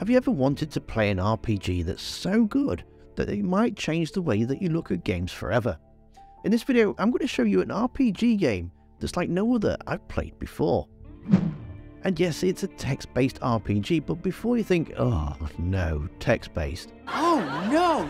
Have you ever wanted to play an RPG that's so good that it might change the way that you look at games forever? In this video, I'm going to show you an RPG game that's like no other I've played before. And yes, it's a text-based RPG, but before you think, oh no, text-based. Oh no.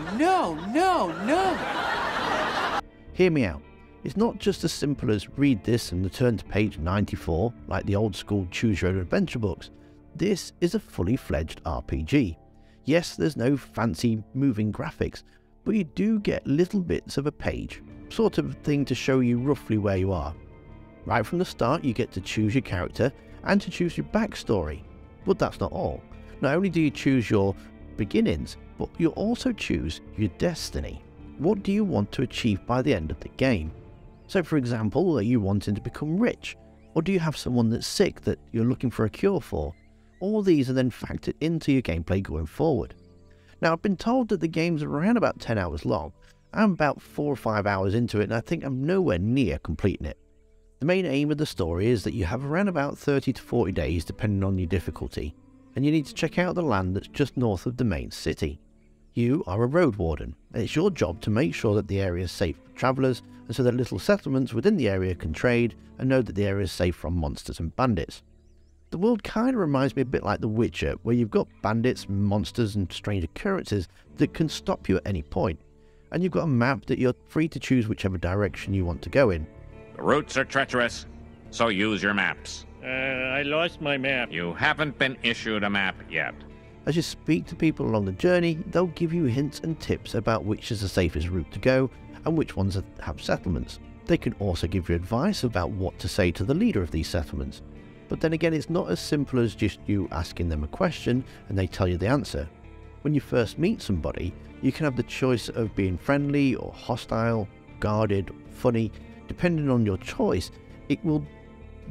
Hear me out. It's not just as simple as read this and return to page 94, like the old school choose your own adventure books. This is a fully fledged RPG. Yes, there's no fancy moving graphics, but you do get little bits of a page, sort of thing to show you roughly where you are. Right from the start, you get to choose your character and to choose your backstory. But that's not all. Not only do you choose your beginnings, but you also choose your destiny. What do you want to achieve by the end of the game? So for example, are you wanting to become rich? Or do you have someone that's sick that you're looking for a cure for? All these are then factored into your gameplay going forward. Now, I've been told that the game's around about 10 hours long. I'm about 4 or 5 hours into it and I think I'm nowhere near completing it. The main aim of the story is that you have around about 30 to 40 days depending on your difficulty, and you need to check out the land that's just north of the main city. You are a Roadwarden, and it's your job to make sure that the area is safe for travellers, and so that little settlements within the area can trade and know that the area is safe from monsters and bandits. The world kind of reminds me a bit like The Witcher, where you've got bandits, monsters and strange occurrences that can stop you at any point, and you've got a map that you're free to choose whichever direction you want to go in. The routes are treacherous, so use your maps. I lost my map. You haven't been issued a map yet. As you speak to people along the journey, they'll give you hints and tips about which is the safest route to go and which ones have settlements. They can also give you advice about what to say to the leader of these settlements. But then again, it's not as simple as just you asking them a question and they tell you the answer. When you first meet somebody, you can have the choice of being friendly or hostile, guarded, funny. Depending on your choice, it will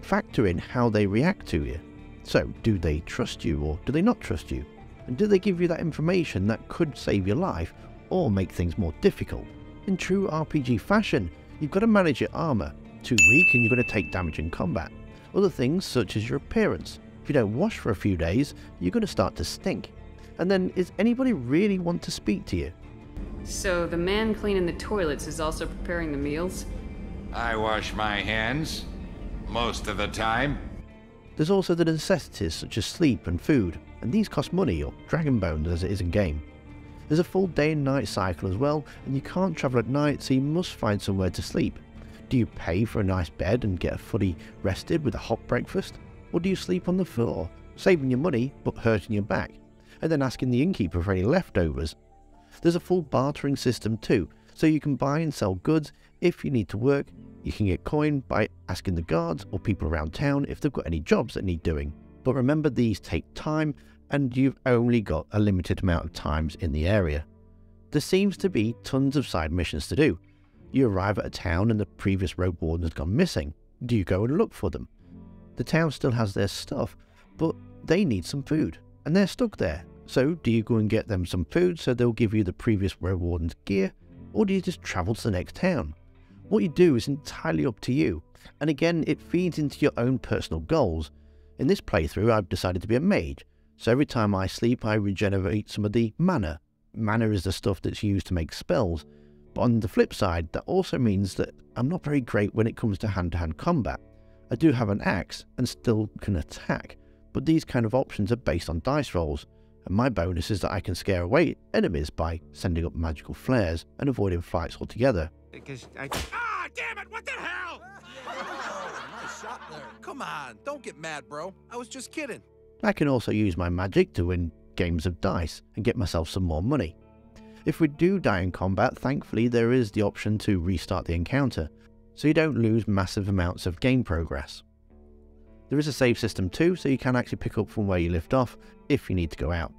factor in how they react to you. So, do they trust you or do they not trust you? And do they give you that information that could save your life or make things more difficult? In true RPG fashion, you've got to manage your armour. Too weak and you're going to take damage in combat. Other things such as your appearance. If you don't wash for a few days, you're going to start to stink. And then, is anybody really want to speak to you? So the man cleaning the toilets is also preparing the meals? I wash my hands most of the time. There's also the necessities such as sleep and food, and these cost money, or dragon bones as it is in game. There's a full day and night cycle as well, and you can't travel at night, so you must find somewhere to sleep. Do you pay for a nice bed and get fully rested with a hot breakfast? Or do you sleep on the floor, saving your money but hurting your back, and then asking the innkeeper for any leftovers? There's a full bartering system too, so you can buy and sell goods. If you need to work, you can get coin by asking the guards or people around town if they've got any jobs that need doing. But remember, these take time and you've only got a limited amount of times in the area. There seems to be tons of side missions to do. You arrive at a town and the previous Roadwarden has gone missing. Do you go and look for them? The town still has their stuff, but they need some food and they're stuck there. So do you go and get them some food so they'll give you the previous Roadwarden's gear, or do you just travel to the next town? What you do is entirely up to you, and again it feeds into your own personal goals. In this playthrough I've decided to be a mage, so every time I sleep I regenerate some of the mana. Mana is the stuff that's used to make spells, but on the flip side that also means that I'm not very great when it comes to hand-to-hand combat. I do have an axe and still can attack, but these kind of options are based on dice rolls, and my bonus is that I can scare away enemies by sending up magical flares and avoiding fights altogether. Ah, damn it! What the hell? Nice shot there. Come on, don't get mad, bro. I was just kidding. I can also use my magic to win games of dice and get myself some more money. If we do die in combat, thankfully there is the option to restart the encounter, so you don't lose massive amounts of game progress. There is a save system too, so you can actually pick up from where you left off if you need to go out.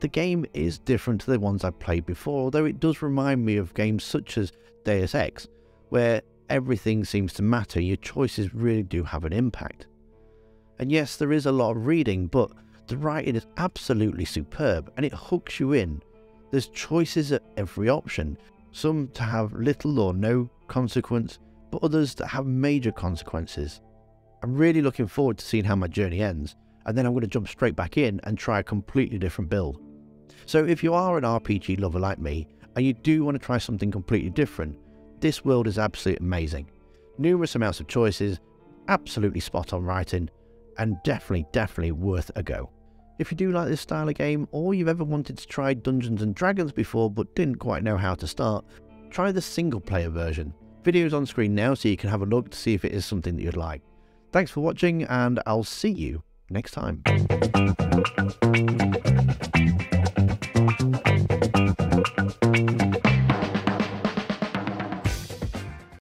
The game is different to the ones I've played before, although it does remind me of games such as Deus Ex, where everything seems to matter. Your choices really do have an impact. And yes, there is a lot of reading, but the writing is absolutely superb and it hooks you in. There's choices at every option, some to have little or no consequence, but others that have major consequences. I'm really looking forward to seeing how my journey ends, and then I'm going to jump straight back in and try a completely different build. So if you are an RPG lover like me, and you do want to try something completely different, this world is absolutely amazing. Numerous amounts of choices, absolutely spot on writing, and definitely worth a go. If you do like this style of game, or you've ever wanted to try Dungeons and Dragons before but didn't quite know how to start, try the single player version. Video's on screen now so you can have a look to see if it is something that you'd like. Thanks for watching, and I'll see you next time.